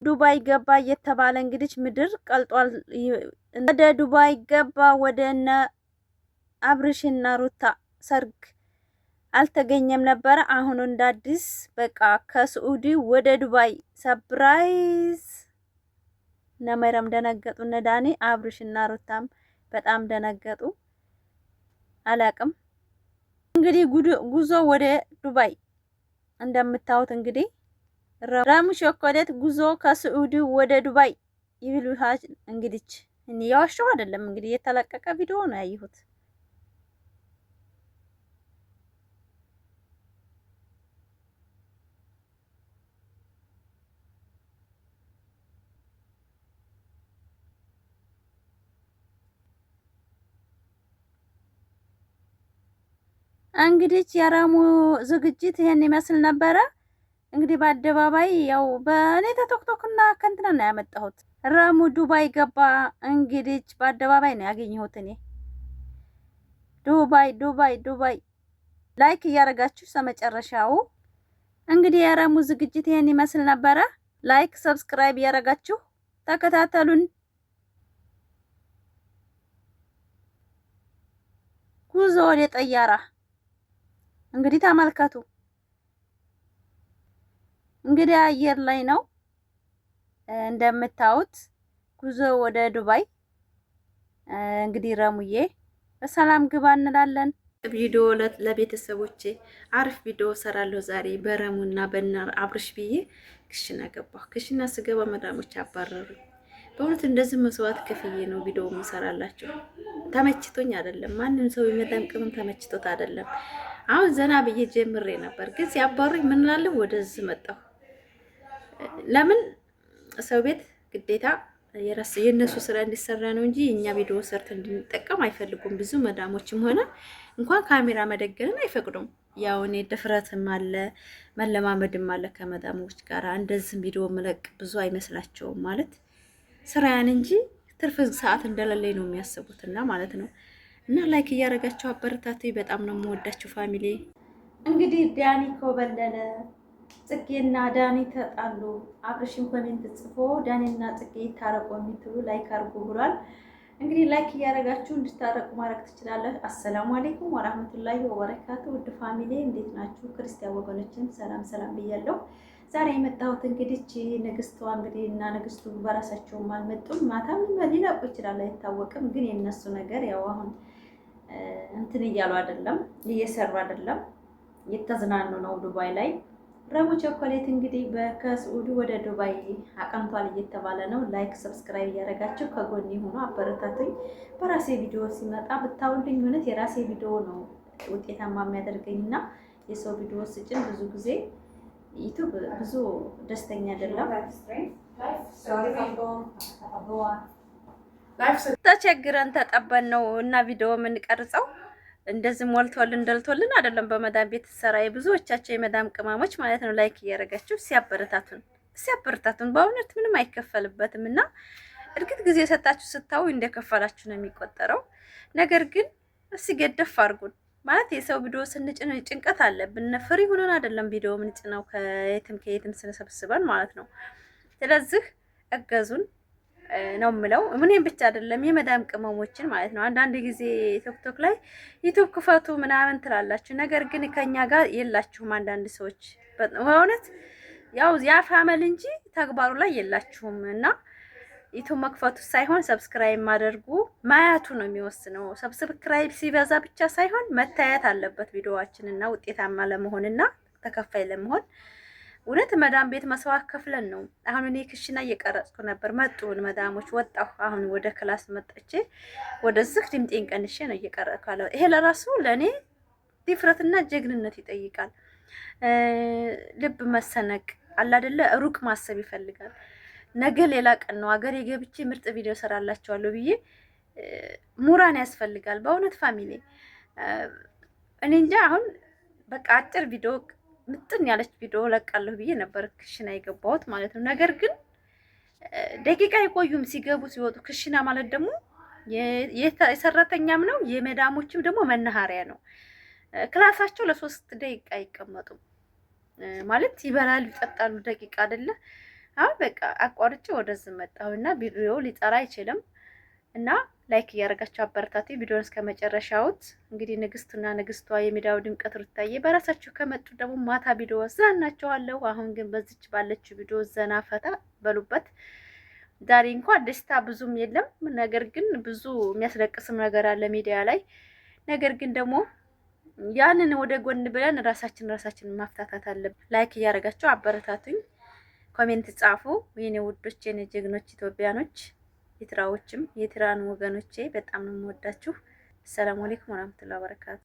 ዱባይ ገባ እየተባለ እንግዲህ ምድር ቀልጧል። ወደ ዱባይ ገባ ወደነ አብርሽና ሩታ ሰርግ አልተገኘም ነበረ። አሁን እንደ አዲስ በቃ ከስዑዲ ወደ ዱባይ ሰርፕራይዝ። ነመረም ደነገጡ። እነ ዳኒ አብርሽና ሩታም በጣም ደነገጡ። አላቅም እንግዲህ ጉዞ ወደ ዱባይ እንደምታዩት እንግዲህ ረሙ ቾኮሌት ጉዞ ከስዑዲ ወደ ዱባይ ይብሉሃል። እንግዲህ እኔ ያዋሸው አይደለም እንግዲህ የተለቀቀ ቪዲዮ ነው ያየሁት። እንግዲህ የረሙ ዝግጅት ይሄን ይመስል ነበረ። እንግዲህ በአደባባይ ያው በእኔ ቲክቶክ እና ከእንትና ነው ያመጣሁት። ረሙ ዱባይ ገባ። እንግዲህ በአደባባይ ነው ያገኘሁት እኔ። ዱባይ ዱባይ ዱባይ ላይክ እያደረጋችሁ ሰመጨረሻው እንግዲህ የረሙ ዝግጅት ይሄን ይመስል ነበረ። ላይክ ሰብስክራይብ እያደረጋችሁ ተከታተሉን። ጉዞ ወደ ጠያራ እንግዲህ ተመልከቱ። እንግዲህ አየር ላይ ነው እንደምታዩት ጉዞ ወደ ዱባይ። እንግዲህ ረሙዬ በሰላም ግባ እንላለን። ቪዲዮ ለቤተሰቦቼ አሪፍ ቪዲዮ ሰራለሁ ዛሬ በረሙና በእነ አብርሽ ብዬ ክሽና ገባሁ። ክሽና ስገባ መዳሞች አባረሩኝ። በእውነት እንደዚህ መስዋዕት ከፍዬ ነው ቪዲዮ የምሰራላቸው። ተመችቶኝ አይደለም። ማንም ሰው የመዳም ቅመም ተመችቶት አይደለም። አሁን ዘና ብዬ ጀምሬ ነበር፣ ግን ሲያባሩኝ ምን እላለሁ ወደዚህ መጣሁ። ለምን ሰው ቤት ግዴታ የነሱ ስራ እንዲሰራ ነው እንጂ እኛ ቪዲዮ ሰርት እንድንጠቀም አይፈልጉም። ብዙ መዳሞችም ሆነ እንኳን ካሜራ መደገንን አይፈቅዱም። ያው እኔ ድፍረትም አለ መለማመድም አለ ከመዳሞች ጋር። እንደዚህ ቪዲዮ መለቅ ብዙ አይመስላቸውም ማለት ስራያን እንጂ ትርፍ ሰዓት እንደሌለኝ ነው የሚያስቡትና ማለት ነው። እና ላይክ እያደረጋችሁ አበረታቱ። በጣም ነው የምወዳችሁ ፋሚሊ። እንግዲህ ዳኒ ኮበለለ፣ ጽጌና ዳኒ ተጣሉ። አብርሽን ኮሜንት ጽፎ ዳኒና ጽጌ ታረቁ የሚትሉ ላይክ አድርጉ ብሏል። እንግዲህ ላይክ እያደረጋችሁ እንድታረቁ ማድረግ ትችላለህ። አሰላሙ አለይኩም ወራህመቱላሂ ወበረካቱ። ውድ ፋሚሊ እንዴት ናችሁ? ክርስቲያን ወገኖችን ሰላም ሰላም ብያለሁ። ዛሬ የመጣሁት እንግዲህ ንግስቷ እንግዲህ እና ንግስቱ በራሳቸውም አልመጡም። ማታም ሊለቁ ይችላል አይታወቅም። ግን የነሱ ነገር ያው አሁን እንትን እያሉ አይደለም፣ እየሰሩ አይደለም፣ እየተዝናኑ ነው ዱባይ ላይ። ረሙ ቾኮሌት እንግዲህ ከስዑዲ ወደ ዱባይ አቀንቷል እየተባለ ነው። ላይክ ሰብስክራይብ እያደረጋችሁ ከጎን ሆኖ አበረታቱኝ። በራሴ ቪዲዮ ሲመጣ ብታውልኝ እውነት የራሴ ቪዲዮ ነው ውጤታማ የሚያደርገኝና የሰው ቪዲዮ ስጭን ብዙ ጊዜ ዩቲዩብ ብዙ ደስተኛ አይደለም። ተቸግረን ተጠበን ነው እና ቪዲዮ የምንቀርጸው። እንደዚህ ሞልቶልን ደልቶልን አይደለም። በመዳም ቤት ሰራ የብዙዎቻቸው የመዳም ቅመሞች ማለት ነው ላይክ እያደረጋችሁ ሲያበረታቱን በእውነት ምንም አይከፈልበትም እና እርግጥ ጊዜ ሰጣችሁ ስታዩ እንደከፈላችሁ ነው የሚቆጠረው። ነገር ግን ሲገደፍ አድርጉን ማለት የሰው ቪዲዮ ስንጭን ጭንቀት አለብን። ፍሪ ሆነን አይደለም ቪዲዮ ምንጭነው ከየትም ስንሰብስበን ማለት ነው። ስለዚህ እገዙን ነው የምለው። ምንም ብቻ አይደለም የመዳም ቅመሞችን ማለት ነው። አንዳንድ ጊዜ ቲክቶክ ላይ ዩቲዩብ ክፈቱ ምናምን ትላላችሁ፣ ነገር ግን ከኛ ጋር የላችሁም። አንዳንድ ሰዎች በእውነት ያው ያፋመል እንጂ ተግባሩ ላይ የላችሁም እና ዩቲዩብ መክፈቱ ሳይሆን ሰብስክራይብ ማድረጉ ማያቱ ነው የሚወስነው። ሰብስክራይብ ሲበዛ ብቻ ሳይሆን መታየት አለበት ቪዲዮዋችንና ውጤታማ ለመሆንና ተከፋይ ለመሆን። እውነት መዳም ቤት መስዋዕት ከፍለን ነው። አሁን እኔ ክሽና እየቀረጽኩ ነበር፣ መጡን መዳሞች፣ ወጣሁ። አሁን ወደ ክላስ መጥቼ ወደዚህ ድምጤን ቀንሼ ነው እየቀረጽኩ ያለው። ይሄ ለራሱ ለእኔ ድፍረትና ጀግንነት ይጠይቃል። ልብ መሰነቅ አለ አይደለ? ሩቅ ማሰብ ይፈልጋል። ነገ ሌላ ቀን ነው። አገሬ ገብቼ ምርጥ ቪዲዮ ሰራላችኋለሁ ብዬ ሙራን ያስፈልጋል። በእውነት ፋሚሊ እኔ እንጃ አሁን በቃ አጭር ቪዲዮ ምጥን ያለች ቪዲዮ ለቃለሁ ብዬ ነበር ክሽና የገባሁት ማለት ነው። ነገር ግን ደቂቃ አይቆዩም ሲገቡ ሲወጡ። ክሽና ማለት ደግሞ የሰራተኛም ነው የመዳሞችም ደግሞ መናኸሪያ ነው። ክላሳቸው ለ3 ደቂቃ አይቀመጡም ማለት ይበላሉ ይጠጣሉ። ደቂቃ አይደለ አሁን በቃ አቋርጬ ወደዚህ መጣሁና ቪዲዮ ሊጠራ አይችልም እና ላይክ እያደረጋችሁ አበረታቱ። ቪዲዮን እስከ መጨረሻውት። እንግዲህ ንግስቱና ንግስቷ የሚዲያው ድምቀት ሩታዬ በራሳችሁ ከመጡ ደግሞ ማታ ቪዲዮ ዘናናቸዋለሁ። አሁን ግን በዚች ባለችው ቪዲዮ ዘና ፈታ በሉበት። ዛሬ እንኳን ደስታ ብዙም የለም፣ ነገር ግን ብዙ የሚያስለቅስም ነገር አለ ሚዲያ ላይ። ነገር ግን ደግሞ ያንን ወደ ጎን ብለን ራሳችን ማፍታታት አለብን። ላይክ እያደረጋችሁ አበረታቱኝ። ኮሜንት ጻፉ የኔ ውዶች፣ የኔ ጀግኖች ኢትዮጵያኖች፣ የትራዎችም የትራን ወገኖቼ በጣም ነው የምወዳችሁ። ሰላም አለይኩም ወራህመቱላሂ ወበረካቱ።